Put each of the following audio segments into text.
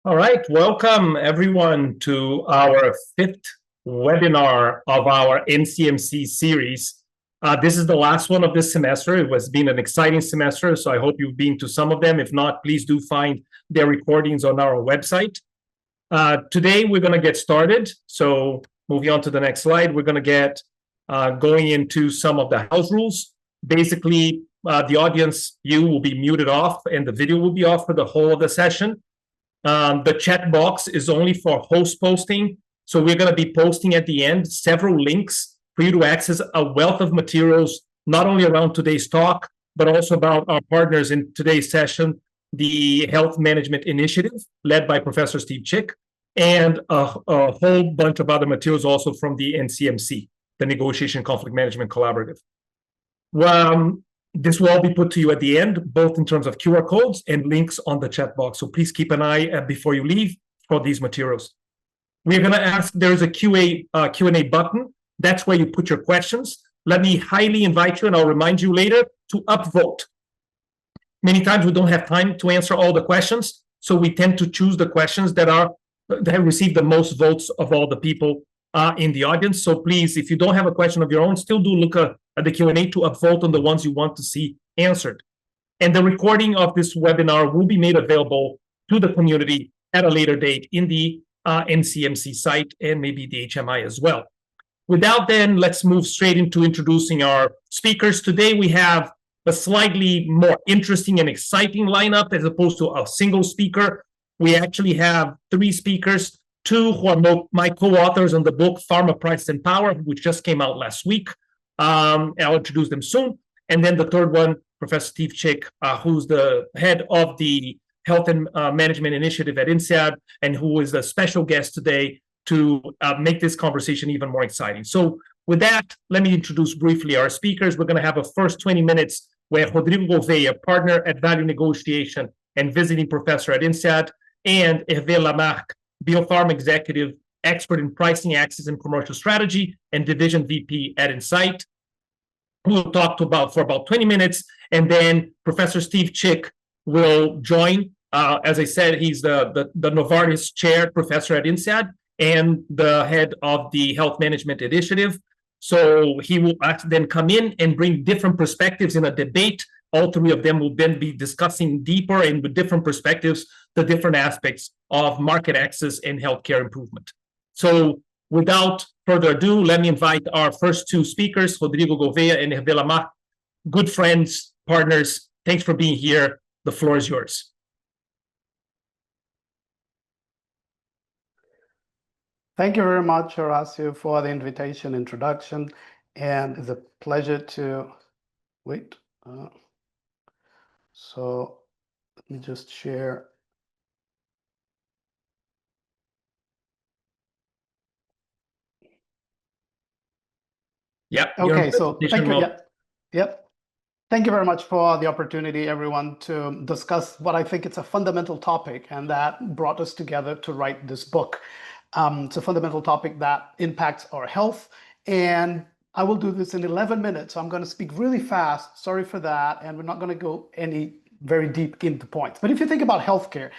All right, welcome everyone to our fifth webinar of our NCMC series. This is the last one of this semester. It has been an exciting semester, so I hope you've been to some of them. If not, please do find their recordings on our website. Today, we're going to get started. So moving on to the next slide, we're going to get going into some of the house rules. Basically, the audience view will be muted off and the video will be off for the whole of the session. The chat box is only for host posting. So we're going to be posting at the end several links for you to access a wealth of materials, not only around today's talk, but also about our partners in today's session, the Health Management Initiative, led by Professor Steve Chick, and a whole bunch of other materials also from the NCMC, the Negotiation Conflict Management Collaborative. This will all be put to you at the end, both in terms of QR codes and links on the chat box. So please keep an eye before you leave for these materials. We're going to ask, there's a Q&A button. That's where you put your questions. Let me highly invite you, and I'll remind you later, to upvote. Many times we don't have time to answer all the questions, so we tend to choose the questions that have received the most votes of all the people in the audience. So please, if you don't have a question of your own, still do look at the Q&A to upvote on the ones you want to see answered. And the recording of this webinar will be made available to the community at a later date in the NCMC site and maybe the HMI as well. Without then, let's move straight into introducing our speakers. Today we have a slightly more interesting and exciting lineup as opposed to a single speaker. We actually have three speakers, two who are my co-authors on the book Pharma, Price, and Power, which just came out last week. I'll introduce them soon. And then the third one, Professor Steve Chick, who's the head of the Health and Management Initiative at INSEAD, and who is a special guest today to make this conversation even more exciting. So with that, let me introduce briefly our speakers. We're going to have a first 20 minutes where Rodrigo Gouveia, partner at Value Negotiation and visiting professor at INSEAD, and Hervé Lamarck, biopharma executive, expert in pricing, access, and commercial strategy, and division VP at INSIGHT, who will talk for about 20 minutes, and then Professor Steve Chick will join. As I said, he's the Novartis chair professor at INSEAD and the head of the Health Management Initiative. So he will then come in and bring different perspectives in a debate. All three of them will then be discussing deeper and with different perspectives the different aspects of market access and healthcare improvement. So without further ado, let me invite our first two speakers, Rodrigo Gouveia and Hervé Lamarck. Good friends, partners, thanks for being here. The floor is yours. Thank you very much, Horacio, for the introduction, and it's a pleasure to wait. So let me just share. Yep. Okay, so thank you. Yep. Thank you very much for the opportunity, everyone, to discuss what I think it's a fundamental topic, and that brought us together to write this book. It's a fundamental topic that impacts our health, and I will do this in 11 minutes. So I'm going to speak really fast. Sorry for that, and we're not going to go very deep into points. But if you think about healthcare,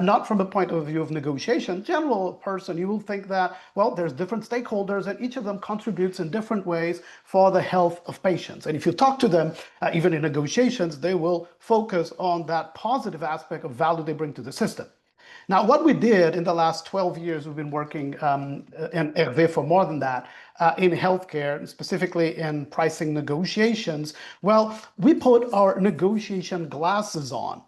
not from the point of view of negotiation, general person, you will think that, well, there's different stakeholders and each of them contributes in different ways for the health of patients. And if you talk to them, even in negotiations, they will focus on that positive aspect of value they bring to the system. Now, what we did in the last 12 years, we've been working, and Hervé for more than that, in healthcare, specifically in pricing negotiations. Well, we put our negotiation glasses on.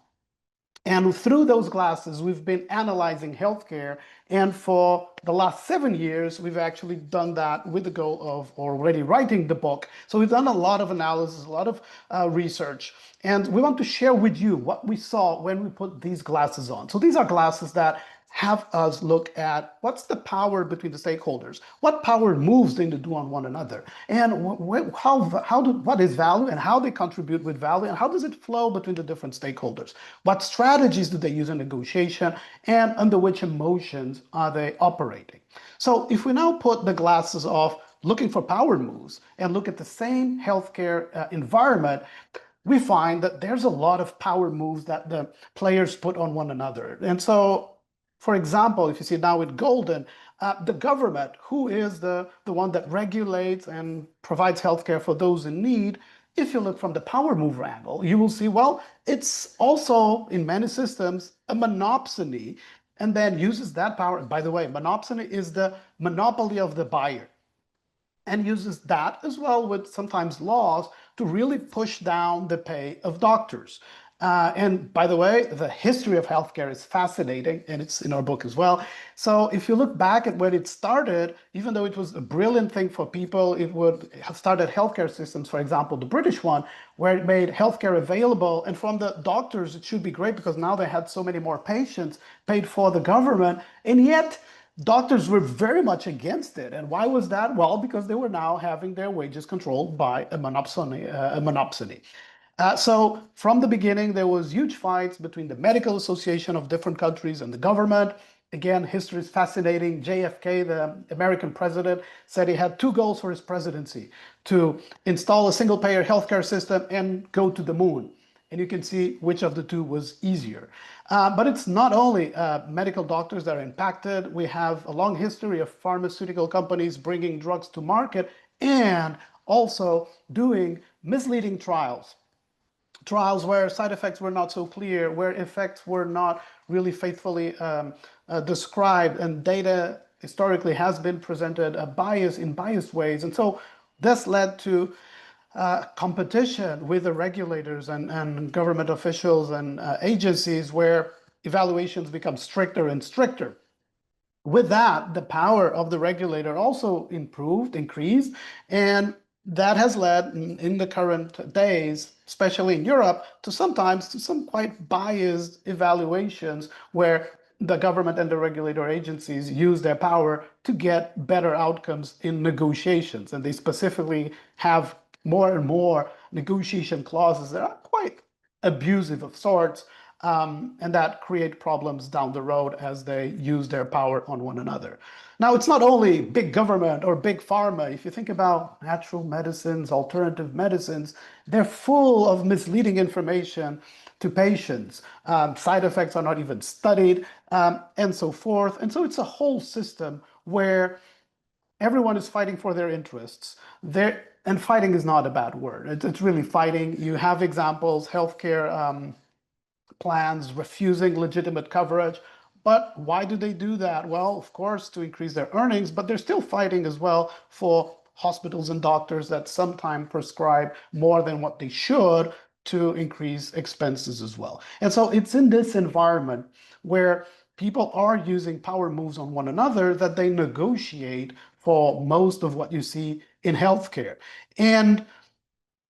And through those glasses, we've been analyzing healthcare. And for the last 7 years, we've actually done that with the goal of already writing the book. So we've done a lot of analysis, a lot of research. And we want to share with you what we saw when we put these glasses on. So these are glasses that have us look at what's the power between the stakeholders, what power moves they do on one another, and what is value and how they contribute with value, and how does it flow between the different stakeholders? What strategies do they use in negotiation, and under which emotions are they operating? So if we now put the glasses off, looking for power moves, and look at the same healthcare environment, we find that there's a lot of power moves that the players put on one another. And so For example, if you see now with Golden, the government, who is the one that regulates and provides healthcare for those in need, if you look from the power mover angle, you will see, well, it's also in many systems a monopsony, and then uses that power. By the way, monopsony is the monopoly of the buyer, and uses that as well with sometimes laws to really push down the pay of doctors. And by the way, the history of healthcare is fascinating, and it's in our book as well. So if you look back at when it started, even though it was a brilliant thing for people, it would have started healthcare systems, for example, the British one, where it made healthcare available. And from the doctors, it should be great because now they had so many more patients paid for the government. And yet, doctors were very much against it. And why was that? Well, because they were now having their wages controlled by a monopsony. So from the beginning, there was huge fights between the medical association of different countries and the government. Again, history is fascinating. JFK, the American president, said he had two goals for his presidency: to install a single-payer healthcare system and go to the moon. And you can see which of the two was easier. But it's not only medical doctors that are impacted. We have a long history of pharmaceutical companies bringing drugs to market and also doing misleading trials where side effects were not so clear, where effects were not really faithfully described, and data historically has been presented in biased ways. And so this led to competition with the regulators and government officials and agencies, where evaluations become stricter and stricter. With that, the power of the regulator also increased, and that has led in the current days, especially in Europe, to some quite biased evaluations where the government and the regulator agencies use their power to get better outcomes in negotiations. And they specifically have more and more negotiation clauses that are quite abusive of sorts, and that create problems down the road as they use their power on one another. Now, it's not only big government or big pharma. If you think about natural medicines, alternative medicines, they're full of misleading information to patients. Side effects are not even studied, and so forth. And so it's a whole system where everyone is fighting for their interests. And fighting is not a bad word. It's really fighting. You have examples, healthcare plans refusing legitimate coverage. But why do they do that? Well, of course, to increase their earnings, but they're still fighting as well for hospitals and doctors that sometimes prescribe more than what they should to increase expenses as well. And so it's in this environment where people are using power moves on one another that they negotiate for most of what you see in healthcare. And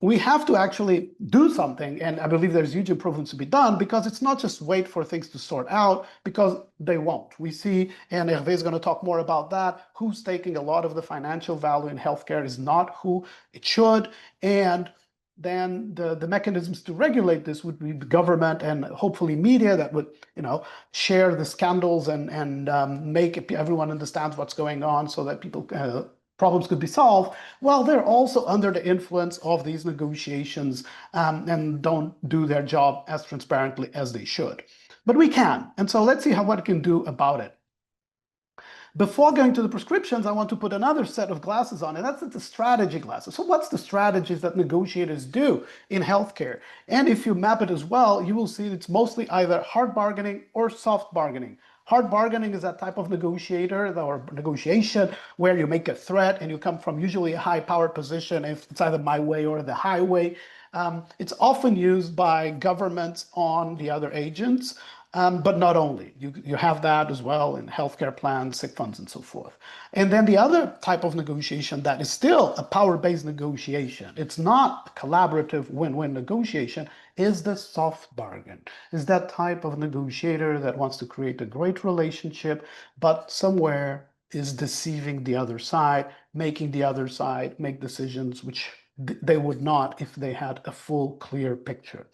we have to actually do something, and I believe there's huge improvements to be done, because it's not just wait for things to sort out, because they won't. We see, and Hervé is going to talk more about that, who's taking a lot of the financial value in healthcare is not who it should, and then the mechanisms to regulate this would be the government and hopefully media that would, share the scandals and make everyone understands what's going on so that people problems could be solved. Well, they're also under the influence of these negotiations, and don't do their job as transparently as they should. But we can, and so let's see what we can do about it. Before going to the prescriptions, I want to put another set of glasses on, and that's the strategy glasses. So what's the strategies that negotiators do in healthcare? And if you map it as well, you will see it's mostly either hard bargaining or soft bargaining. Hard bargaining is that type of negotiator or negotiation where you make a threat and you come from usually a high power position. If it's either my way or the highway, it's often used by governments on the other agents. But not only. You have that as well in healthcare plans, sick funds, and so forth. And then the other type of negotiation that is still a power-based negotiation, it's not a collaborative win-win negotiation, is the soft bargain. Is that type of negotiator that wants to create a great relationship, but somewhere is deceiving the other side, making the other side make decisions which they would not if they had a full, clear picture.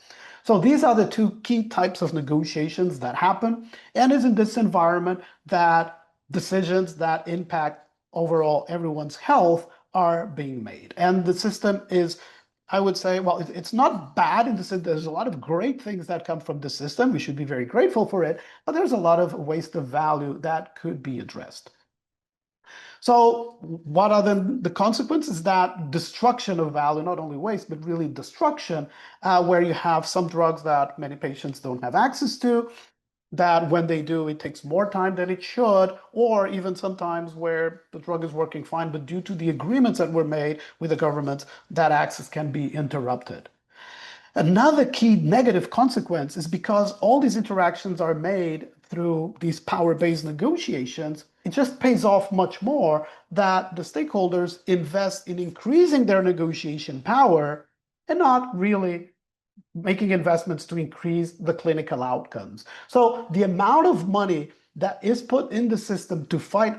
So these are the two key types of negotiations that happen, and it's in this environment that decisions that impact overall everyone's health are being made. And the system is I would say, well, it's not bad in the sense there's a lot of great things that come from the system. We should be very grateful for it, but there's a lot of waste of value that could be addressed. So what are then the consequences? That destruction of value, not only waste, but really destruction, where you have some drugs that many patients don't have access to, that when they do, it takes more time than it should, or even sometimes where the drug is working fine, but due to the agreements that were made with the government, that access can be interrupted. Another key negative consequence is because all these interactions are made through these power-based negotiations, it just pays off much more that the stakeholders invest in increasing their negotiation power and not really making investments to increase the clinical outcomes. So the amount of money that is put in the system to fight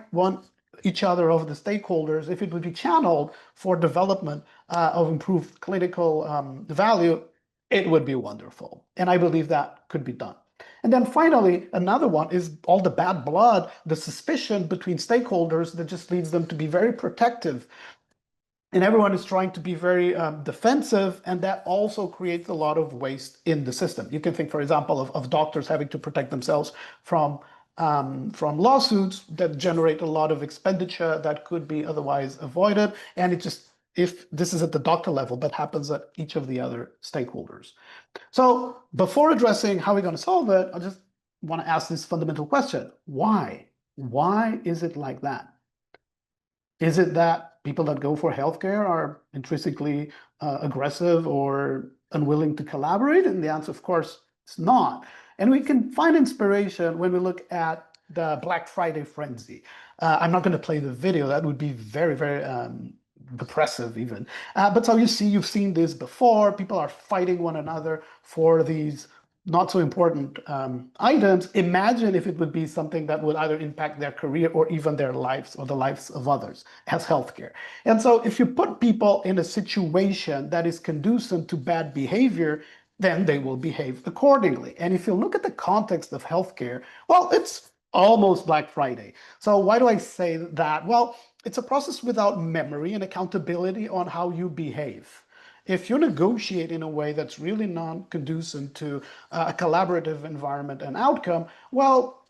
each other of the stakeholders, if it would be channeled for development of improved clinical value, it would be wonderful. And I believe that could be done. And then finally, another one is all the bad blood, the suspicion between stakeholders that just leads them to be very protective. And everyone is trying to be very defensive, and that also creates a lot of waste in the system. You can think, for example, of doctors having to protect themselves from lawsuits that generate a lot of expenditure that could be otherwise avoided. And it just, if this is at the doctor level, but happens at each of the other stakeholders. So before addressing how we're going to solve it, I just want to ask this fundamental question. Why? Why is it like that? Is it that people that go for healthcare are intrinsically aggressive or unwilling to collaborate? And the answer, of course, is not. And we can find inspiration when we look at the Black Friday frenzy. I'm not going to play the video. That would be very, very depressive even. But so you've seen this before. People are fighting one another for these not so important items. Imagine if it would be something that would either impact their career or even their lives or the lives of others as healthcare. And so if you put people in a situation that is conducive to bad behavior, then they will behave accordingly. And if you look at the context of healthcare, well, it's almost Black Friday. So why do I say that? Well, it's a process without memory and accountability on how you behave. If you negotiate in a way that's really non-conducive to a collaborative environment and outcome, well,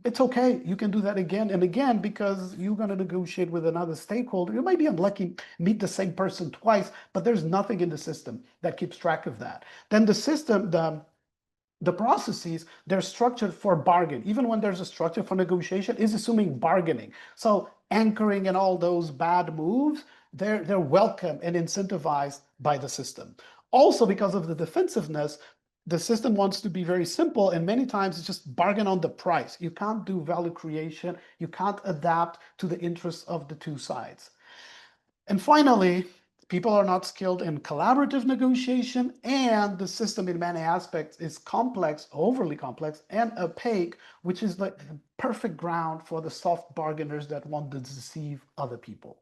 it's okay. You can do that again and again because you're going to negotiate with another stakeholder. You might be unlucky, meet the same person twice, but there's nothing in the system that keeps track of that. Then the system, the processes, they're structured for bargain. Even when there's a structure for negotiation, is assuming bargaining. So anchoring and all those bad moves, they're welcome and incentivized by the system. Also, because of the defensiveness, the system wants to be very simple, and many times it's just bargain on the price. You can't do value creation. You can't adapt to the interests of the two sides. And finally, people are not skilled in collaborative negotiation, and the system in many aspects is complex, overly complex, and opaque, which is like the perfect ground for the soft bargainers that want to deceive other people.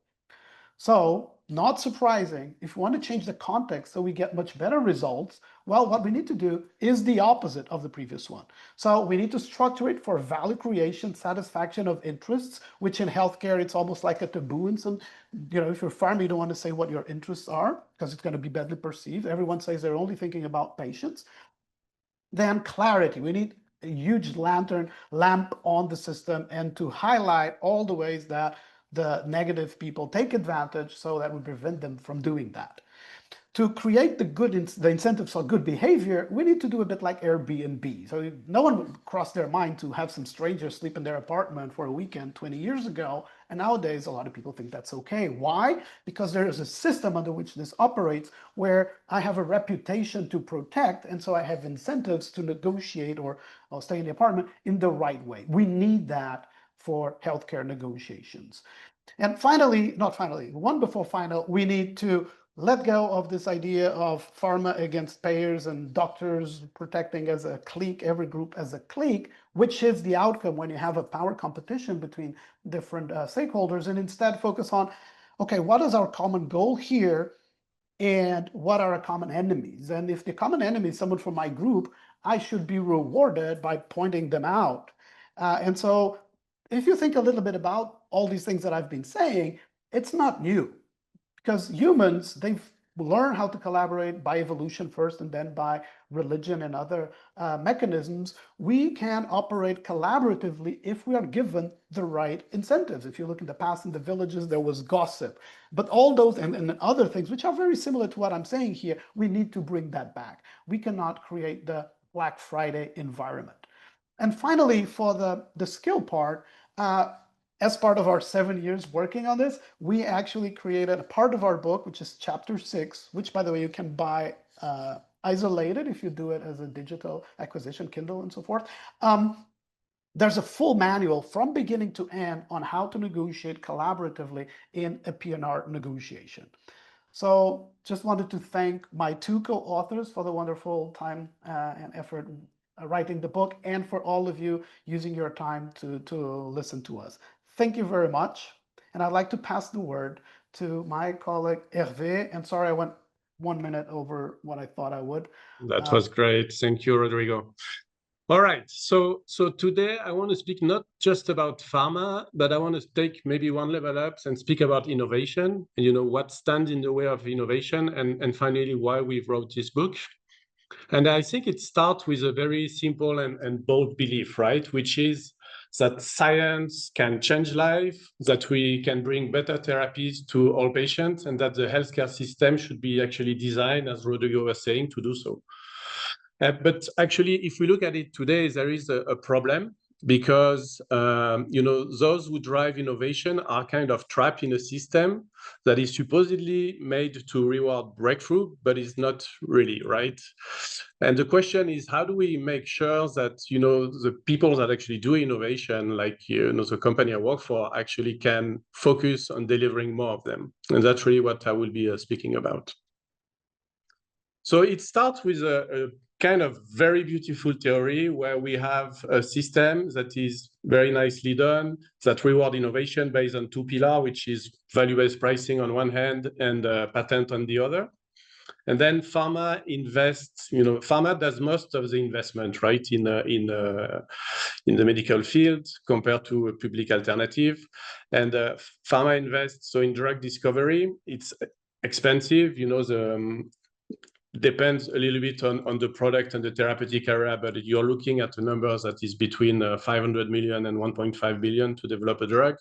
So, not surprising, if we want to change the context so we get much better results, well, what we need to do is the opposite of the previous one. So we need to structure it for value creation, satisfaction of interests, which in healthcare, it's almost like a taboo. And some, if you're a pharma, you don't want to say what your interests are because it's going to be badly perceived. Everyone says they're only thinking about patients. Then clarity. We need a huge lamp on the system and to highlight all the ways that the negative people take advantage so that we prevent them from doing that. To create the incentives for good behavior, we need to do a bit like Airbnb. So no one would cross their mind to have some strangers sleep in their apartment for a weekend 20 years ago. And nowadays, a lot of people think that's okay. Why? Because there is a system under which this operates where I have a reputation to protect. And so I have incentives to negotiate or stay in the apartment in the right way. We need that for healthcare negotiations. And finally, not finally, one before final, we need to let go of this idea of pharma against payers and doctors protecting as a clique, every group as a clique, which is the outcome when you have a power competition between different stakeholders, and instead focus on, okay, what is our common goal here and what are our common enemies? And if the common enemy is someone from my group, I should be rewarded by pointing them out. And so if you think a little bit about all these things that I've been saying, it's not new. Because humans, they've learn how to collaborate by evolution first and then by religion and other mechanisms, we can operate collaboratively if we are given the right incentives. If you look in the past in the villages, there was gossip. But all those and other things, which are very similar to what I'm saying here, we need to bring that back. We cannot create the Black Friday environment. And finally, for the skill part, as part of our 7 years working on this, we actually created a part of our book, which is chapter 6, which, by the way, you can buy isolated if you do it as a digital acquisition, Kindle and so forth. There's a full manual from beginning to end on how to negotiate collaboratively in a PNR negotiation. So just wanted to thank my 2 co-authors for the wonderful time and effort writing the book, and for all of you using your time to listen to us. Thank you very much. And I'd like to pass the word to my colleague Hervé. And sorry, I went 1 minute over what I thought I would. That was great. Thank you, Rodrigo. All right. So today I want to speak not just about pharma, but I want to take maybe one level up and speak about innovation and, what stands in the way of innovation, and finally why we wrote this book. And I think it starts with a very simple and bold belief, right? Which is that science can change life, that we can bring better therapies to all patients, and that the healthcare system should be actually designed, as Rodrigo was saying, to do so. But actually, if we look at it today, there is a problem, because those who drive innovation are kind of trapped in a system that is supposedly made to reward breakthrough, but is not really, right? And the question is, how do we make sure that the people that actually do innovation, like the company I work for, actually can focus on delivering more of them? And that's really what I will be speaking about. So it starts with a kind of very beautiful theory where we have a system that is very nicely done, that reward innovation based on 2 pillars, which is value-based pricing on one hand and patent on the other. And then pharma invests, pharma does most of the investment, right, in the medical field compared to a public alternative. And pharma invests, so in drug discovery, it's expensive, depends a little bit on the product and the therapeutic area, but you're looking at a number that is between 500 million and 1.5 billion to develop a drug.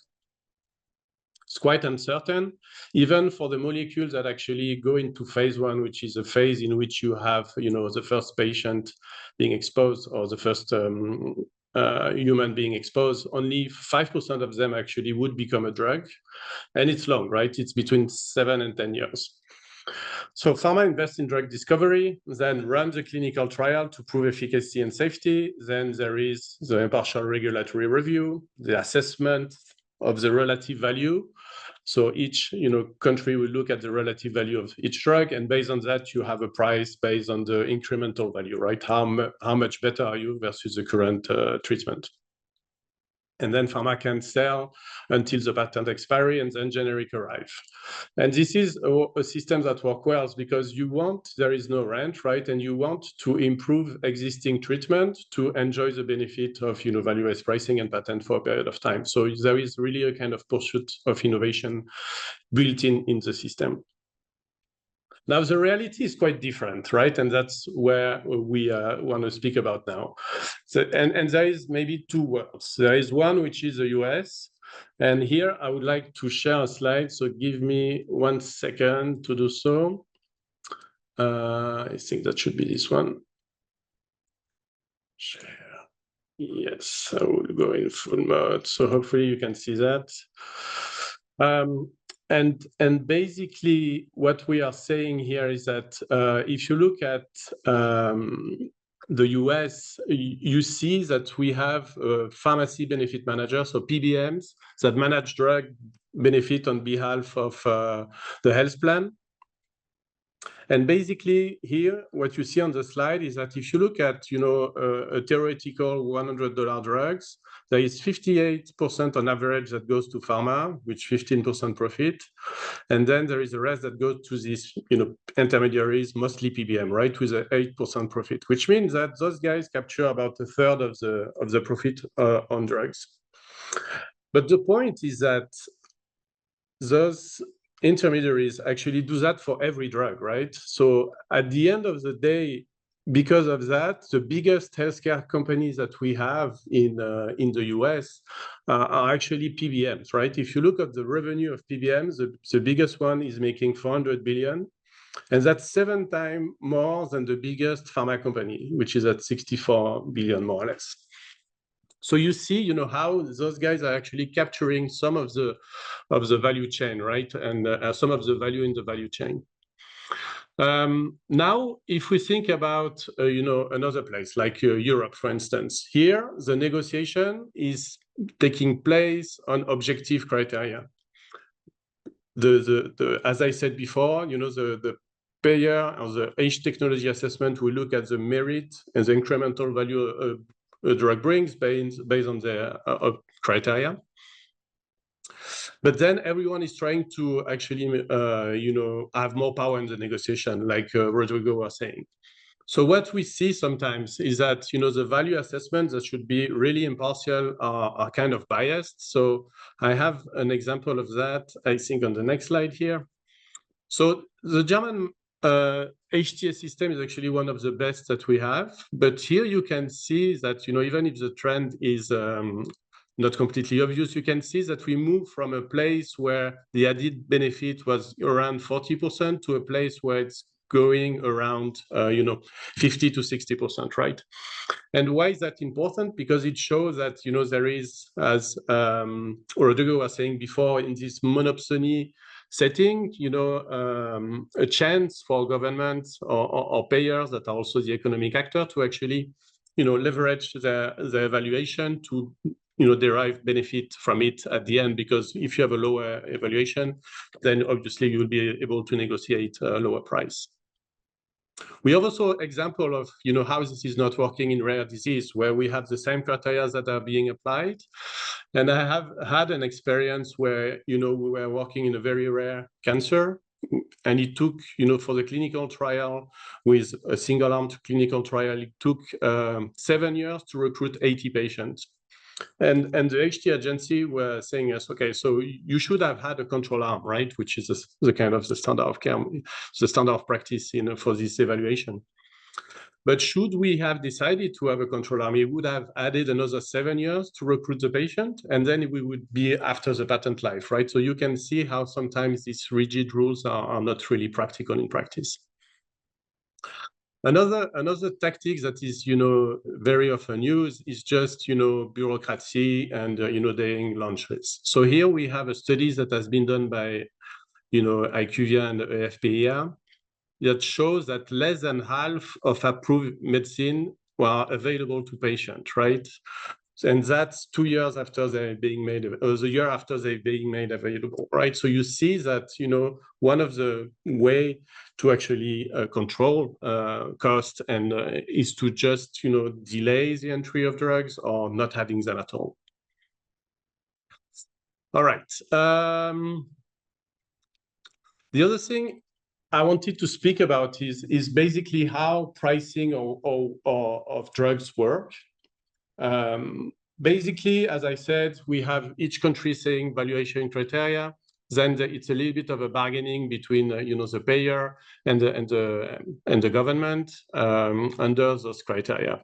It's quite uncertain, even for the molecules that actually go into phase 1, which is a phase in which you have, the first patient being exposed or the first human being exposed. Only 5% of them actually would become a drug, and it's long, right? It's between 7 and 10 years. So pharma invests in drug discovery, then runs a clinical trial to prove efficacy and safety. Then there is the impartial regulatory review, the assessment of the relative value. So each country will look at the relative value of each drug, and based on that, you have a price based on the incremental value, right? How much better are you versus the current treatment? And then pharma can sell until the patent expiry, and then generic arrive. And this is a system that works well because there is no rent, right? And you want to improve existing treatment to enjoy the benefit of value-based pricing and patent for a period of time. So there is really a kind of pursuit of innovation built in the system. Now, the reality is quite different, right? And that's where we want to speak about now. So, and there is maybe 2 worlds. There is one, which is the US. And here I would like to share a slide. So give me 1 second to do so. I think that should be this one. Share. Yes, I will go in full mode. So hopefully you can see that. And basically what we are saying here is that if you look at the US, you see that we have pharmacy benefit managers, so PBMs, that manage drug benefit on behalf of the health plan. And basically here, what you see on the slide is that if you look at, a theoretical $100 drugs, there is 58% on average that goes to pharma, which 15% profit. And then there is the rest that goes to these, intermediaries, mostly PBM, right, with an 8% profit, which means that those guys capture about 1/3 of the profit on drugs. But the point is that those intermediaries actually do that for every drug, right? So at the end of the day, because of that, the biggest healthcare companies that we have in the US are actually PBMs, right? If you look at the revenue of PBMs, the biggest one is making 400 billion, and that's 7 times more than the biggest pharma company, which is at 64 billion, more or less. So you see, you know, how those guys are actually capturing some of the value chain, right? And some of the value in the value chain. Now, if we think about, you know, another place like Europe, for instance, here the negotiation is taking place on objective criteria. As I said before, you know, the payer or the age technology assessment will look at the merit and the incremental value a drug brings based on the criteria. But then everyone is trying to actually, you know, have more power in the negotiation, like Rodrigo was saying. So what we see sometimes is that, you know, the value assessments that should be really impartial are kind of biased. So I have an example of that, I think, on the next slide here. So the German HTA system is actually one of the best that we have. But here you can see that, you know, even if the trend is not completely obvious, you can see that we move from a place where the added benefit was around 40% to a place where it's going around, you know, 50 to 60%, right? And why is that important? Because it shows that, you know, there is, as Rodrigo was saying before, in this monopsony setting, you know, a chance for governments or payers that are also the economic actor to actually, you know, leverage the evaluation to, you know, derive benefit from it at the end. Because if you have a lower evaluation, then obviously you will be able to negotiate a lower price. We have also example of, you know, how this is not working in rare disease, where we have the same criteria that are being applied. And I have had an experience where, you know, we were working in a very rare cancer, and it took, you know, for the clinical trial with a single-armed clinical trial, it took 7 years to recruit 80 patients. And the HT agency were saying us, okay, so you should have had a control arm, right? Which is the kind of the standard of care, the standard of practice, you know, for this evaluation. But should we have decided to have a control arm, we would have added another 7 years to recruit the patient, and then we would be after the patent life, right? So you can see how sometimes these rigid rules are not really practical in practice. Another tactic that is, you know, very often used is just, you know, bureaucracy and, you know, delaying launches. So here we have a study that has been done by, you know, IQVIA and AFPEA that shows that less than half of approved medicine were available to patients, right? And that's 2 years after they're being made, or the year after they're being made available, right? So you see that, you know, one of the way to actually control cost and is to just, you know, delay the entry of drugs or not having them at all. All right. The other thing I wanted to speak about is basically how pricing of drugs work. Basically, as I said, we have each country saying valuation criteria. Then it's a little bit of a bargaining between you know, the payer and the government under those criteria.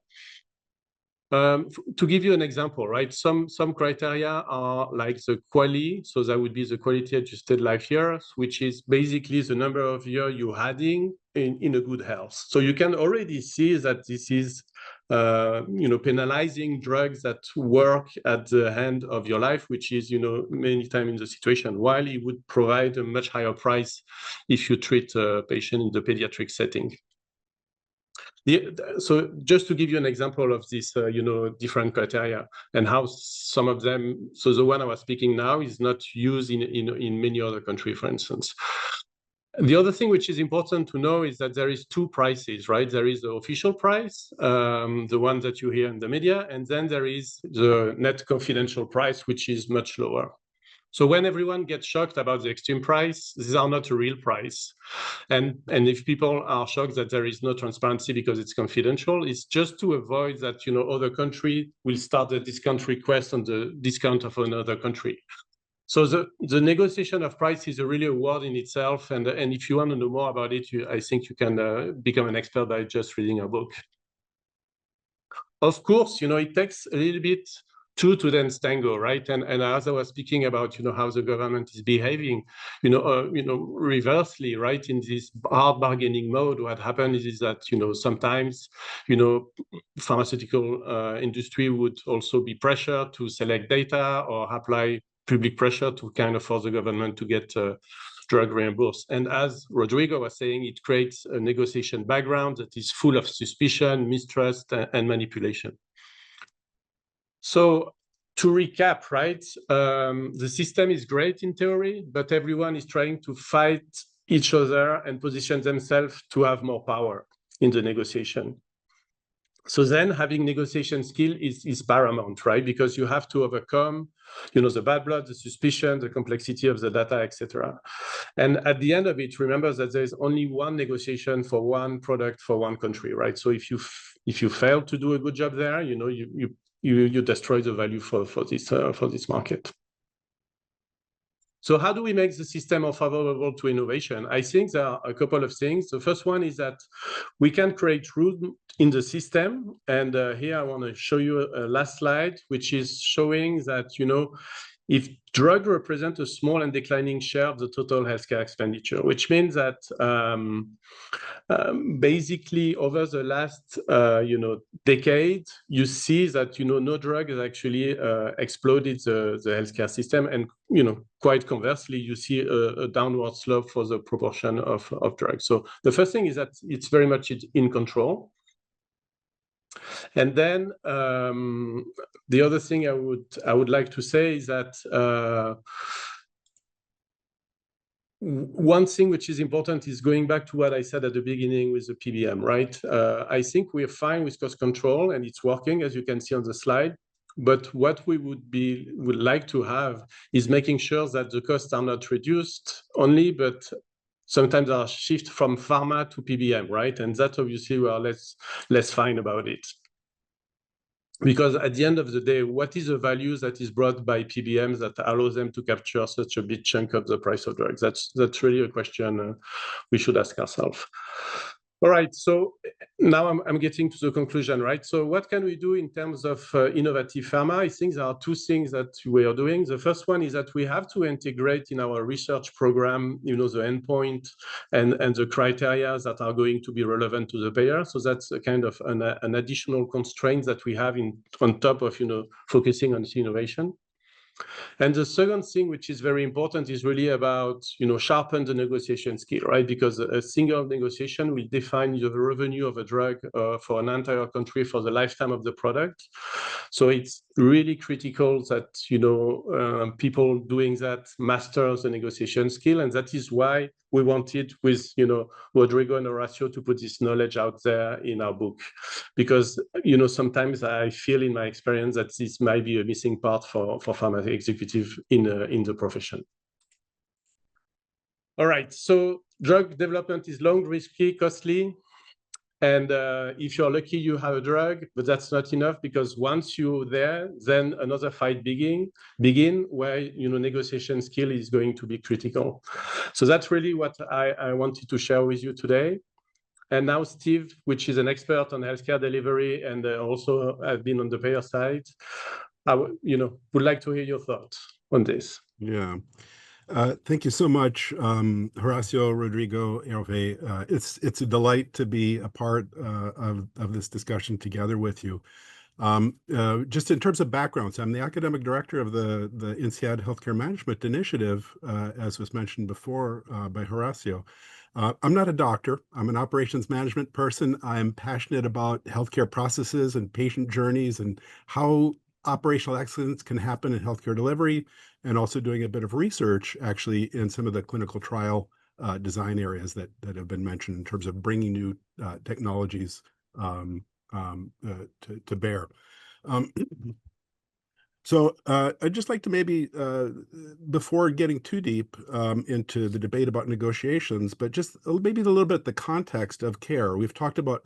To give you an example, right? Some criteria are like the QALY, so that would be the quality adjusted life years, which is basically the number of years you're adding in a good health. So you can already see that this is you know, penalizing drugs that work at the end of your life, which is, you know, many times in the situation, while it would provide a much higher price if you treat a patient in the pediatric setting. So just to give you an example of this, you know, different criteria and how some of them, so the one I was speaking now is not used in many other countries, for instance. The other thing which is important to know is that there is 2 prices, right? There is the official price, the one that you hear in the media, and then there is the net confidential price, which is much lower. So when everyone gets shocked about the extreme price, these are not a real price. And if people are shocked that there is no transparency because it's confidential, it's just to avoid that, you know, other country will start a discount request on the discount of another country. So the negotiation of price is really a word in itself, and if you want to know more about it, I think you can become an expert by just reading our book. Of course, it takes a little bit two to dance tango, right? And as I was speaking about, how the government is behaving, reversely, right? In this hard bargaining mode, what happens is that, sometimes, pharmaceutical industry would also be pressured to select data or apply public pressure to kind of force the government to get drug reimbursed. And as Rodrigo was saying, it creates a negotiation background that is full of suspicion, mistrust, and manipulation. So to recap, right, the system is great in theory, but everyone is trying to fight each other and position themselves to have more power in the negotiation. So then having negotiation skill is paramount, right? Because you have to overcome, the bad blood, the suspicion, the complexity of the data, etc. And at the end of it, remember that there's only one negotiation for one product for one country, right? So if you fail to do a good job there, you destroy the value for this market. So how do we make the system more favorable to innovation? I think there are a couple of things. The first one is that we can create room in the system. And here I want to show you a last slide, which is showing that, if drug represent a small and declining share of the total healthcare expenditure, which means that basically over the last decade, you see that no drug has actually exploded the healthcare system, and quite conversely, you see a downward slope for the proportion of drugs. So the first thing is that it's very much in control. And then the other thing I would like to say is that one thing which is important is going back to what I said at the beginning with the PBM, right? I think we're fine with cost control and it's working, as you can see on the slide. But what we would like to have is making sure that the costs are not reduced only, but sometimes are shift from pharma to PBM, right? And that obviously we are less fine about it. Because at the end of the day, what is the value that is brought by PBMs that allows them to capture such a big chunk of the price of drugs? That's really a question we should ask ourselves. All right, so now I'm getting to the conclusion, right? So what can we do in terms of innovative pharma? I think there are two things that we are doing. The first one is that we have to integrate in our research program, the endpoint and the criteria that are going to be relevant to the payer. So that's a kind of an additional constraint that we have on top of, focusing on innovation. And the second thing, which is very important, is really about, sharpen the negotiation skill, right? Because a single negotiation will define the revenue of a drug for an entire country for the lifetime of the product. So it's really critical that, people doing that master the negotiation skill. And that is why we wanted with, Rodrigo and Horacio to put this knowledge out there in our book. Because, sometimes I feel in my experience that this might be a missing part for pharma executive in the profession. All right, so drug development is long, risky, costly. And if you're lucky, you have a drug, but that's not enough, because once you're there, then another fight begin where negotiation skill is going to be critical. So that's really what I wanted to share with you today. And now Steve, which is an expert on healthcare delivery and also have been on the payer side, I would like to hear your thoughts on this. Yeah. Thank you so much, Horacio, Rodrigo, Hervé. It's a delight to be a part of this discussion together with you. Just in terms of backgrounds, I'm the academic director of the INSEAD Healthcare Management Initiative, as was mentioned before by Horacio. I'm not a doctor. I'm an operations management person. I'm passionate about healthcare processes and patient journeys and how operational excellence can happen in healthcare delivery, and also doing a bit of research actually in some of the clinical trial design areas that have been mentioned in terms of bringing new technologies to bear. So I'd just like to maybe, before getting too deep into the debate about negotiations, but just maybe a little bit the context of care. We've talked about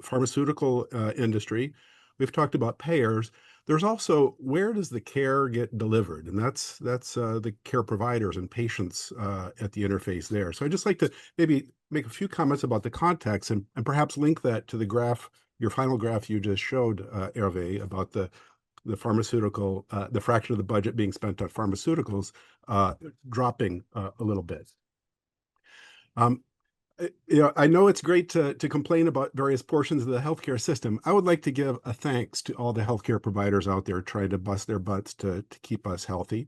pharmaceutical industry. We've talked about payers. There's also where does the care get delivered, and that's the care providers and patients at the interface there. So I'd just like to maybe make a few comments about the context and perhaps link that to the graph, your final graph you just showed, Hervé, about the pharmaceutical, the fraction of the budget being spent on pharmaceuticals dropping a little bit. I know it's great to complain about various portions of the healthcare system. I would like to give a thanks to all the healthcare providers out there trying to bust their butts to keep us healthy.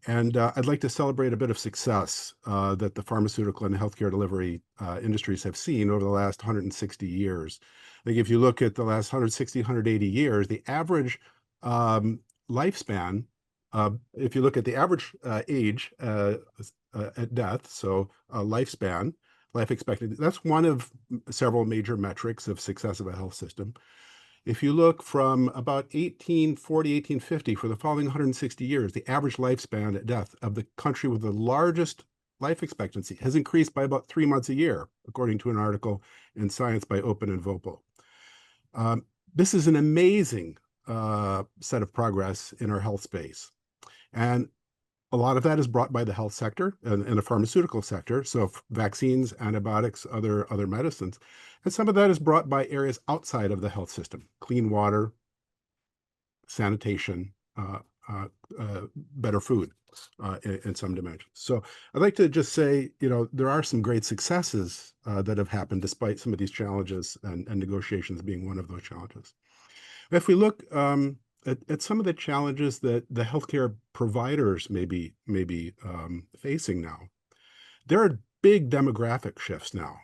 And I'd like to celebrate a bit of success that the pharmaceutical and healthcare delivery industries have seen over the last 160 years. I think if you look at the last 160, 180 years, the average lifespan, if you look at the average age at death, so lifespan, life expectancy, that's one of several major metrics of success of a health system. If you look from about 1840, 1850, for the following 160 years, the average lifespan at death of the country with the largest life expectancy has increased by about 3 months a year, according to an article in Science by Open and Vopel. This is an amazing set of progress in our health space. And a lot of that is brought by the health sector and the pharmaceutical sector, so vaccines, antibiotics, other medicines. And some of that is brought by areas outside of the health system, clean water, sanitation, better food in some dimensions. So I'd like to just say, there are some great successes that have happened despite some of these challenges, and negotiations being one of those challenges. If we look at some of the challenges that the healthcare providers may be facing now, there are big demographic shifts now.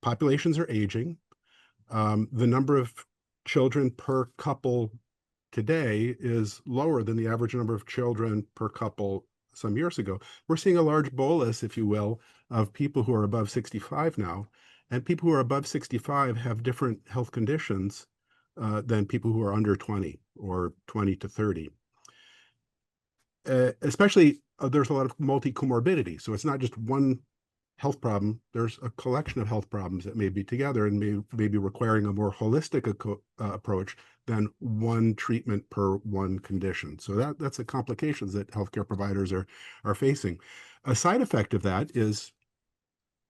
Populations are aging. The number of children per couple today is lower than the average number of children per couple some years ago. We're seeing a large bolus, if you will, of people who are above 65 now, and people who are above 65 have different health conditions than people who are under 20 or 20 to 30. Especially, there's a lot of multi-comorbidity. So it's not just one health problem. There's a collection of health problems that may be together and may be requiring a more holistic approach than one treatment per one condition. So that's the complications that healthcare providers are facing. A side effect of that is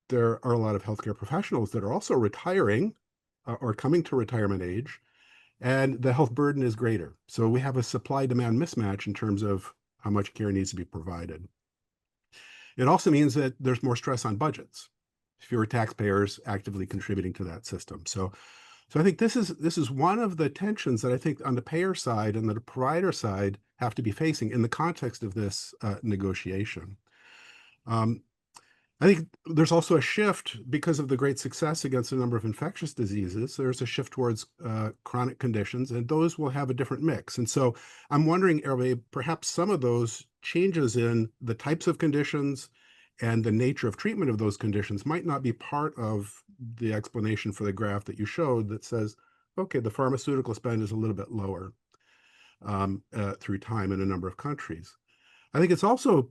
there are a lot of healthcare professionals that are also retiring or coming to retirement age, and the health burden is greater. So we have a supply-demand mismatch in terms of how much care needs to be provided. It also means that there's more stress on budgets, fewer taxpayers actively contributing to that system. So I think this is one of the tensions that I think on the payer side and the provider side have to be facing in the context of this negotiation. I think there's also a shift because of the great success against a number of infectious diseases. There's a shift towards chronic conditions, and those will have a different mix. And so I'm wondering, Hervé, perhaps some of those changes in the types of conditions and the nature of treatment of those conditions might not be part of the explanation for the graph that you showed that says, okay, the pharmaceutical spend is a little bit lower through time in a number of countries. I think it's also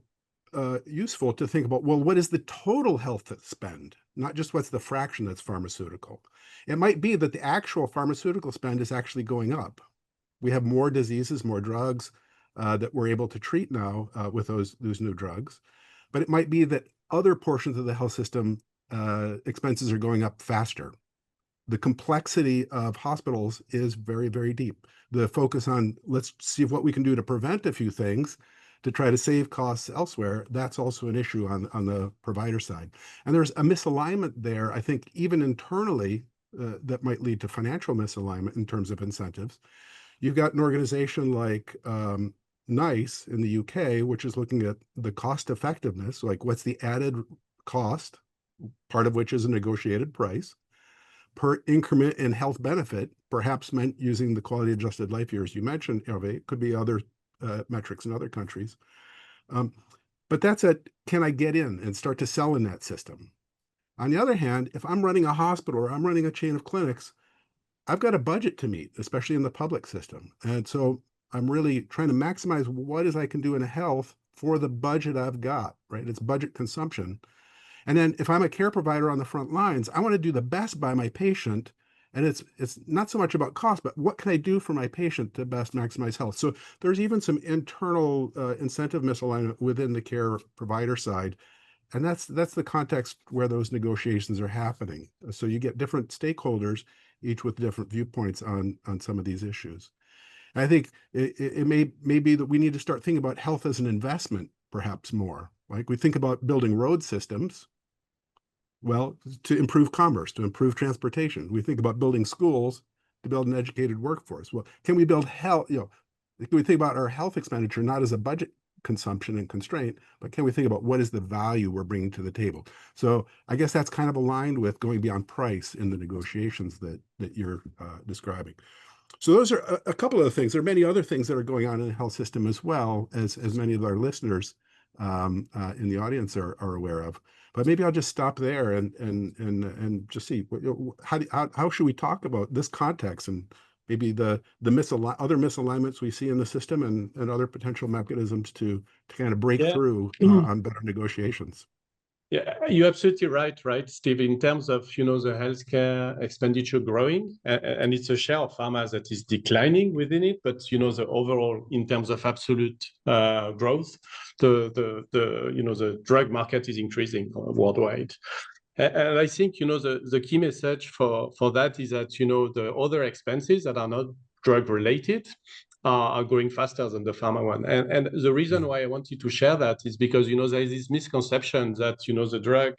useful to think about, well, what is the total health spend, not just what's the fraction that's pharmaceutical. It might be that the actual pharmaceutical spend is actually going up. We have more diseases, more drugs that we're able to treat now with those new drugs. But it might be that other portions of the health system expenses are going up faster. The complexity of hospitals is very, very deep. The focus on let's see what we can do to prevent a few things to try to save costs elsewhere, that's also an issue on the provider side. And there's a misalignment there, I think, even internally, that might lead to financial misalignment in terms of incentives. You've got an organization like NICE in the UK, which is looking at the cost effectiveness, like what's the added cost, part of which is a negotiated price, per increment in health benefit, perhaps meant using the quality adjusted life years you mentioned, Hervé. It could be other metrics in other countries. But that's can I get in and start to sell in that system? On the other hand, if I'm running a hospital or I'm running a chain of clinics, I've got a budget to meet, especially in the public system. And so I'm really trying to maximize what I can do in health for the budget I've got, right? It's budget consumption. And then if I'm a care provider on the front lines, I want to do the best by my patient And it's not so much about cost, but what can I do for my patient to best maximize health? So there's even some internal incentive misalignment within the care provider side. And that's the context where those negotiations are happening. So you get different stakeholders, each with different viewpoints on some of these issues. And I think it may be that we need to start thinking about health as an investment, perhaps more. Like we think about building road systems, well, to improve commerce, to improve transportation. We think about building schools to build an educated workforce. Well, can we build health, can we think about our health expenditure not as a budget consumption and constraint, but can we think about what is the value we're bringing to the table? So I guess that's kind of aligned with going beyond price in the negotiations that you're describing. So those are a couple of the things. There are many other things that are going on in the health system as well, as many of our listeners in the audience are aware of. But maybe I'll just stop there and just see how should we talk about this context and maybe the other misalignments we see in the system and other potential mechanisms to kind of break through on better negotiations. Yeah, you're absolutely right, Steve, in terms of, the healthcare expenditure growing, and it's a share of pharma that is declining within it, but, the overall, in terms of absolute growth, the drug market is increasing worldwide. And I think, the key message for that is that, the other expenses that are not drug related are growing faster than the pharma one. And the reason why I wanted to share that is because, there is this misconception that, the drug